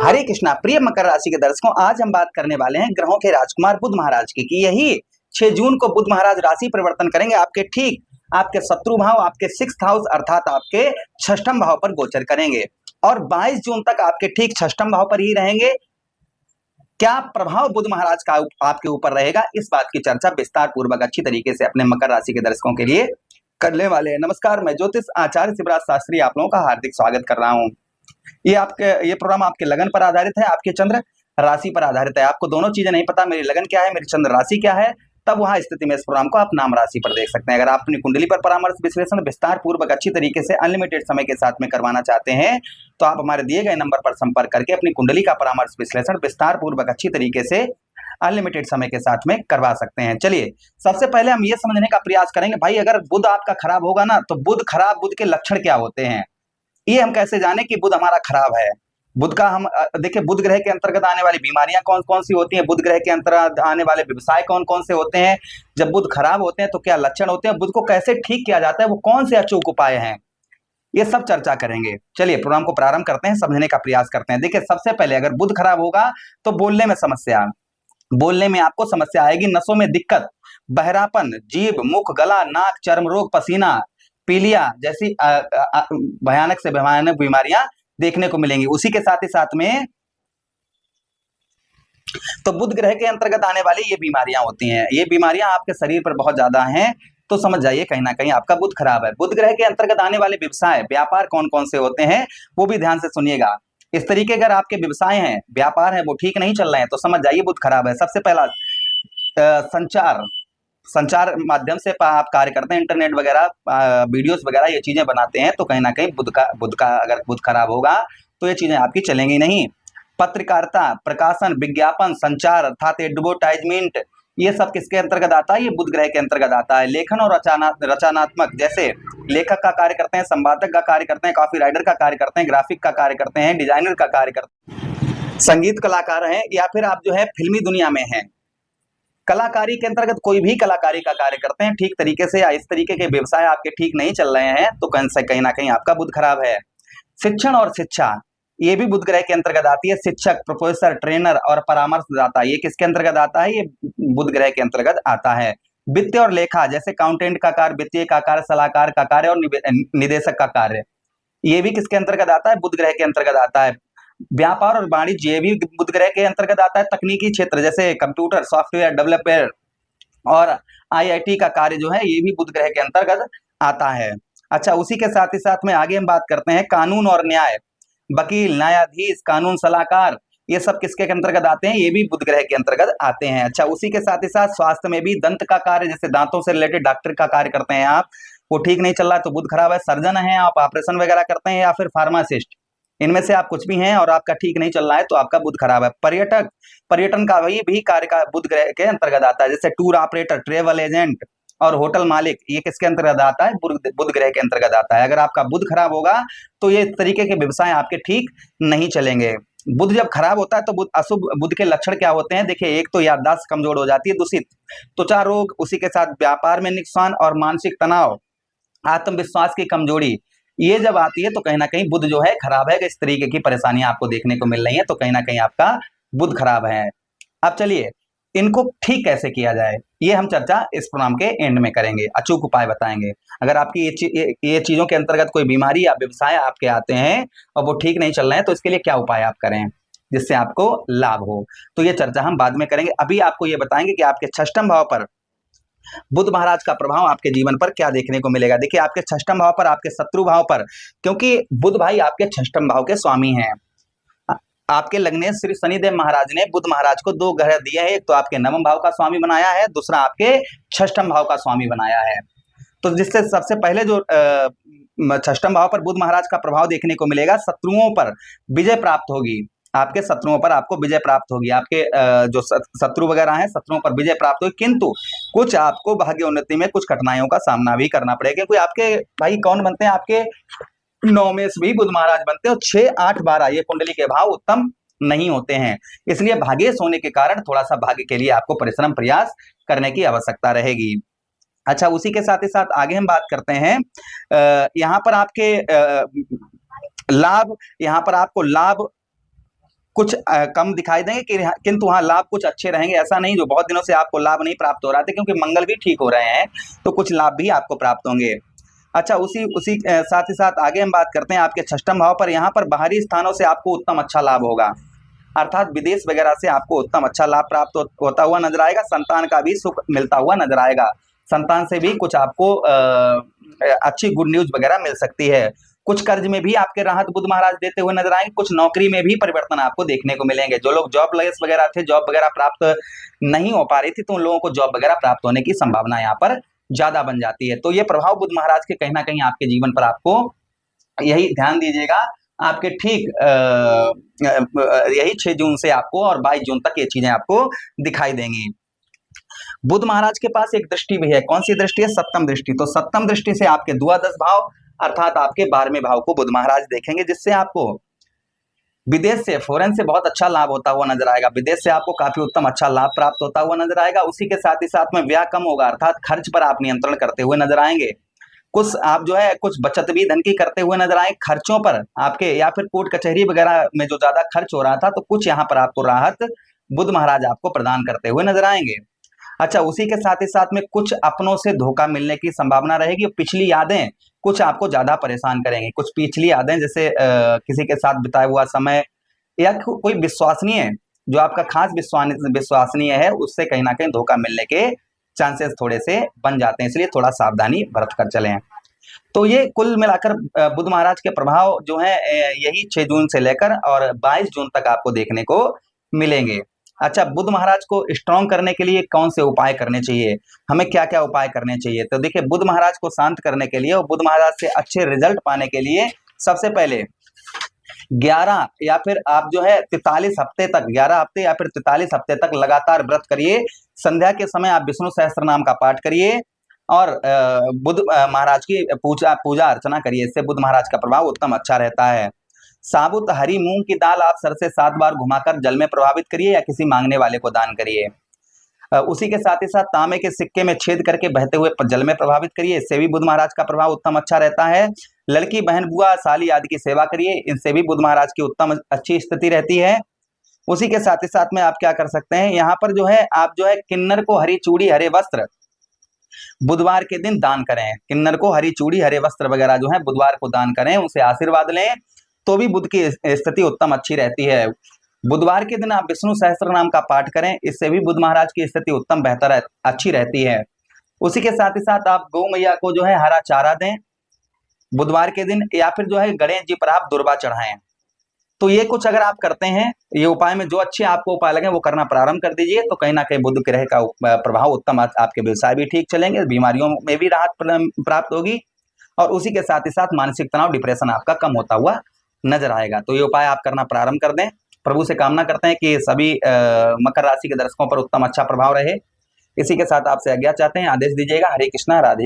हरे कृष्णा। प्रिय मकर राशि के दर्शकों, आज हम बात करने वाले हैं ग्रहों के राजकुमार बुध महाराज की कि यही 6 जून को बुध महाराज राशि परिवर्तन करेंगे। आपके शत्रु भाव, आपके 6th हाउस अर्थात आपके 6ठम भाव पर गोचर करेंगे और 22 जून तक आपके ठीक 6ठम भाव पर ही रहेंगे। क्या प्रभाव बुध महाराज का आपके ऊपर रहेगा, इस बात की चर्चा विस्तार पूर्वक अच्छी तरीके से अपने मकर राशि के दर्शकों के लिए करने वाले हैं। नमस्कार, मैं ज्योतिष आचार्य शिवराज शास्त्री आप लोगों का हार्दिक स्वागत कर रहा हूं। ये प्रोग्राम आपके लगन पर आधारित है, आपके चंद्र राशि पर आधारित है। आपको दोनों चीजें नहीं पता, मेरी लगन क्या है, मेरी चंद्र राशि क्या है, तब वहां स्थिति में इस प्रोग्राम को आप नाम राशि पर देख सकते हैं। अगर आप अपनी कुंडली पर परामर्श विश्लेषण विस्तार पूर्वक अच्छी तरीके से अनलिमिटेड समय के साथ में करवाना चाहते हैं तो आप हमारे दिए गए नंबर पर संपर्क करके अपनी कुंडली का परामर्श विश्लेषण विस्तार पूर्वक अच्छी तरीके से अनलिमिटेड समय के साथ में करवा सकते हैं। चलिए, सबसे पहले हम ये समझने का प्रयास करेंगे भाई, अगर बुध आपका खराब होगा ना तो बुध के लक्षण क्या होते हैं, ये हम कैसे जाने कि बुध हमारा खराब है। बुध का हम देखिए, बुध ग्रह के अंतर्गत आने वाली बीमारियां कौन कौन सी होती हैं, बुध ग्रह के अंतर्गत आने वाले व्यवसाय कौन कौन से होते हैं, जब बुध खराब होते हैं तो क्या लक्षण होते हैं, बुध को कैसे ठीक किया जाता है, वो कौन से अचूक उपाय हैं, ये सब चर्चा करेंगे। चलिए प्रोग्राम को प्रारंभ करते हैं, समझने का प्रयास करते हैं। देखिए, सबसे पहले अगर बुध खराब होगा तो बोलने में समस्या, बोलने में आपको समस्या आएगी, नसों में दिक्कत, बहरापन, जीभ, मुख, गला, नाक, चर्म रोग, पसीना, पीलिया जैसी भयानक से भयानक बीमारियां देखने को मिलेंगी। उसी के साथ ही साथ में तो बुध ग्रह के अंतर्गत आने वाली ये बीमारियां होती हैं, ये बीमारियां आपके शरीर पर बहुत ज्यादा हैं, तो समझ जाइए कहीं ना कहीं आपका बुध खराब है। बुध ग्रह के अंतर्गत आने वाले व्यवसाय व्यापार कौन कौन से होते हैं वो भी ध्यान से सुनिएगा। इस तरीके अगर आपके व्यवसाय हैं, व्यापार है, वो ठीक नहीं चल रहे हैं तो समझ जाइए बुध खराब है। सबसे पहला संचार माध्यम से आप कार्य करते हैं, इंटरनेट वगैरह, वीडियोस वगैरह ये चीजें बनाते हैं, तो कहीं ना कहीं बुध का अगर बुध खराब होगा तो ये चीजें आपकी चलेंगी नहीं। पत्रकारिता, प्रकाशन, विज्ञापन, संचार अर्थात एडवर्टाइजमेंट, ये सब किसके अंतर्गत आता है, ये बुध ग्रह के अंतर्गत आता है। लेखन और रचनात्मक, जैसे लेखक का कार्य करते हैं, संवादक का कार्य करते हैं, कॉपी राइटर का कार्य करते हैं, ग्राफिक का कार्य करते हैं, डिजाइनर का कार्य करते हैं, संगीत कलाकार हैं, या फिर आप जो है फिल्मी दुनिया में हैं, कलाकारी के अंतर्गत कोई भी कलाकारी का कार्य करते हैं ठीक तरीके से, या इस तरीके के व्यवसाय आपके ठीक नहीं चल रहे हैं तो कहीं ना कहीं आपका बुध खराब है। शिक्षण और शिक्षा, ये भी बुध ग्रह के अंतर्गत आती है। शिक्षक, प्रोफेसर, ट्रेनर और परामर्शदाता, ये किसके अंतर्गत आता है, ये बुध ग्रह के अंतर्गत आता है। वित्त और लेखा, जैसे अकाउंटेंट का कार्य, वित्तीय का कार्य, सलाहकार का कार्य और निदेशक का कार्य, ये भी किसके अंतर्गत आता है, बुध ग्रह के अंतर्गत आता है। व्यापार और वाणिज्य, ये भी बुध ग्रह के अंतर्गत आता है। तकनीकी क्षेत्र जैसे कंप्यूटर, सॉफ्टवेयर डेवलपर और आईआईटी का कार्य जो है, ये भी बुध ग्रह के अंतर्गत आता है। अच्छा, उसी के साथ ही साथ में आगे हम बात करते हैं कानून और न्याय, वकील, न्यायाधीश, कानून सलाहकार, ये सब किसके अंतर्गत आते हैं, ये भी बुध ग्रह के अंतर्गत आते हैं। अच्छा, उसी के साथ ही साथ स्वास्थ्य में भी दंत का कार्य, जैसे दांतों से रिलेटेड डॉक्टर का कार्य करते हैं आप, वो ठीक नहीं चल रहा है तो बुध खराब है। सर्जन है, आप ऑपरेशन वगैरह करते हैं, या फिर फार्मासिस्ट, इनमें से आप कुछ भी हैं और आपका ठीक नहीं चल रहा है तो आपका बुध खराब है। पर्यटन का भी कार्य का बुध ग्रह के अंतर्गत आता है, जैसे टूर ऑपरेटर, ट्रेवल एजेंट और होटल मालिक, ये किसके अंतर्गत आता है, बुध ग्रह के अंतर्गत आता है। अगर आपका बुध खराब होगा तो ये तरीके के व्यवसाय आपके ठीक नहीं चलेंगे। बुध जब खराब होता है तो अशुभ बुध के लक्षण क्या होते हैं, देखिए, एक तो याददाश्त कमजोर हो जाती है, दूषित त्वचा रोग, उसी के साथ व्यापार में नुकसान और मानसिक तनाव, आत्मविश्वास की कमजोरी, ये जब आती है तो कहीं ना कहीं बुध जो है खराब है। इस तरीके की परेशानियां आपको देखने को मिल रही है तो कहीं ना कहीं आपका बुध खराब है। अब चलिए, इनको ठीक कैसे किया जाए, ये हम चर्चा इस प्रोग्राम के एंड में करेंगे, अचूक उपाय बताएंगे। अगर आपकी ये चीजों के अंतर्गत कोई बीमारी या व्यवसाय आपके आते हैं और वो ठीक नहीं चल रहे हैं तो इसके लिए क्या उपाय आप करें जिससे आपको लाभ हो, तो ये चर्चा हम बाद में करेंगे। अभी आपको ये बताएंगे कि आपके 6ठम भाव पर बुध महाराज का प्रभाव आपके जीवन पर क्या देखने को मिलेगा। देखिए, आपके 6ठम भाव पर, आपके शत्रु भाव पर, क्योंकि बुध भाई आपके 6ठम भाव के स्वामी हैं। आपके लग्नेश श्री शनिदेव महाराज ने बुध महाराज को 2 ग्रह दिए हैं, एक तो आपके 9वें भाव का स्वामी बनाया है, दूसरा आपके 6ठम भाव का स्वामी बनाया है। तो जिससे सबसे पहले जो 6ठम भाव पर बुध महाराज का प्रभाव देखने को मिलेगा, शत्रुओं पर विजय प्राप्त होगी, आपके शत्रुओं पर आपको विजय प्राप्त होगी, आपके जो शत्रु वगैरह हैं, शत्रुओं पर विजय प्राप्त होगी, किंतु कुछ आपको भाग्य उन्नति में कुछ कठिनाइयों का सामना भी करना पड़ेगा, क्योंकि आपके भाई कौन बनते हैं, आपके 9 में से भी बुध महाराज बनते हैं और 6, 8, 12 ये कुंडली के भाव उत्तम नहीं होते हैं, इसलिए भाग्येश होने के कारण थोड़ा सा भाग्य के लिए आपको परिश्रम प्रयास करने की आवश्यकता रहेगी। अच्छा, उसी के साथ ही साथ आगे हम बात करते हैं, यहाँ पर आपके लाभ, यहाँ पर आपको लाभ कुछ कम दिखाई देंगे किंतु हाँ लाभ कुछ अच्छे रहेंगे। ऐसा नहीं जो बहुत दिनों से आपको लाभ नहीं प्राप्त हो रहा था, क्योंकि मंगल भी ठीक हो रहे हैं तो कुछ लाभ भी आपको प्राप्त होंगे। अच्छा, उसी उसी साथ ही साथ आगे हम बात करते हैं आपके षष्ठम भाव पर। यहाँ पर बाहरी स्थानों से आपको उत्तम अच्छा लाभ होगा, अर्थात विदेश वगैरह से आपको उत्तम अच्छा लाभ प्राप्त होता हुआ नजर आएगा। संतान का भी सुख मिलता हुआ नजर आएगा, संतान से भी कुछ आपको अच्छी गुड न्यूज वगैरह मिल सकती है। कुछ कर्ज में भी आपके राहत बुध महाराज देते हुए नजर आएंगे। कुछ नौकरी में भी परिवर्तन आपको देखने को मिलेंगे। जो लोग जॉब लेस वगैरह थे, जॉब वगैरह प्राप्त नहीं हो पा रही थी, तो उन लोगों को जॉब वगैरह प्राप्त होने की संभावना यहाँ पर ज्यादा बन जाती है। तो ये प्रभाव बुध महाराज के कहीं ना कहीं आपके जीवन पर आपको यही ध्यान दीजिएगा, आपके ठीक यही 6 जून से आपको और 22 जून तक ये चीजें आपको दिखाई देंगी। बुध महाराज के पास एक दृष्टि भी है। कौन सी दृष्टि है? सप्तम दृष्टि। तो सप्तम दृष्टि से आपके द्वादश भाव अर्थात आपके 12वें भाव को बुध महाराज देखेंगे, जिससे आपको विदेश से, फॉरेन से बहुत अच्छा लाभ होता हुआ नजर आएगा। विदेश से आपको काफी उत्तम अच्छा लाभ प्राप्त होता हुआ नजर आएगा। उसी के साथ ही साथ में व्यय कम होगा, अर्थात खर्च पर आप नियंत्रण करते हुए नजर आएंगे। कुछ आप जो है कुछ बचत भी धन की करते हुए नजर आए। खर्चों पर आपके या फिर कोर्ट कचहरी वगैरह में जो ज्यादा खर्च हो रहा था, तो कुछ यहाँ पर आपको राहत बुध महाराज आपको प्रदान करते हुए नजर आएंगे। अच्छा, उसी के साथ ही साथ में कुछ अपनों से धोखा मिलने की संभावना रहेगी। पिछली यादें कुछ आपको ज्यादा परेशान करेंगी। कुछ पिछली यादें जैसे किसी के साथ बिताया हुआ समय या कोई विश्वसनीय, जो आपका खास विश्वसनीय है, उससे कहीं ना कहीं धोखा मिलने के चांसेस थोड़े से बन जाते हैं, इसलिए थोड़ा सावधानी बरत कर चलें। तो ये कुल मिलाकर बुध महाराज के प्रभाव जो है यही 6 जून से लेकर और 22 जून तक आपको देखने को मिलेंगे। अच्छा, बुध महाराज को स्ट्रॉन्ग करने के लिए कौन से उपाय करने चाहिए, हमें क्या क्या उपाय करने चाहिए? तो देखिए, बुध महाराज को शांत करने के लिए और बुध महाराज से अच्छे रिजल्ट पाने के लिए सबसे पहले 11 या फिर आप जो है 43 हफ्ते तक, 11 हफ्ते या फिर 43 हफ्ते तक लगातार व्रत करिए। संध्या के समय आप विष्णु सहस्त्र नाम का पाठ करिए और बुध महाराज की पूजा अर्चना करिए। इससे बुध महाराज का प्रभाव उत्तम अच्छा रहता है। साबुत हरी मूंग की दाल आप सर से 7 बार घुमाकर जल में प्रभावित करिए या किसी मांगने वाले को दान करिए। उसी के साथ ही साथ तांबे के सिक्के में छेद करके बहते हुए जल में प्रभावित करिए। इससे भी बुध महाराज का प्रभाव उत्तम अच्छा रहता है। लड़की, बहन, बुआ, साली आदि की सेवा करिए, इनसे भी बुध महाराज की उत्तम अच्छी स्थिति रहती है। उसी के साथ ही साथ में आप क्या कर सकते हैं, यहाँ पर जो है आप जो है किन्नर को हरी चूड़ी हरे वस्त्र बुधवार के दिन दान करें। किन्नर को हरी चूड़ी हरे वस्त्र वगैरह जो है बुधवार को दान करें, उनसे आशीर्वाद लें, तो भी बुध की स्थिति उत्तम अच्छी रहती है। बुधवार के दिन आप विष्णु सहस्त्र नाम का पाठ करें, इससे भी बुध महाराज की स्थिति उत्तम बेहतर अच्छी रहती है। उसी के साथ ही साथ आप गौ मैया को जो है हरा चारा दें बुधवार के दिन, या फिर जो है गणेश जी पर आप दुर्वा चढ़ाएं। तो ये कुछ अगर आप करते हैं, ये उपाय में जो अच्छे आपको उपाय लगे वो करना प्रारंभ कर दीजिए, तो कहीं ना कहीं बुध ग्रह का प्रभाव उत्तम, आपके व्यवसाय भी ठीक चलेंगे, बीमारियों में भी राहत प्राप्त होगी और उसी के साथ ही साथ मानसिक तनाव, डिप्रेशन आपका कम होता हुआ नजर आएगा। तो ये उपाय आप करना प्रारंभ कर दें। प्रभु से कामना करते हैं कि सभी मकर राशि के दर्शकों पर उत्तम अच्छा प्रभाव रहे। इसी के साथ आपसे आज्ञा चाहते हैं, आदेश दीजिएगा। हरे कृष्णा, राधे।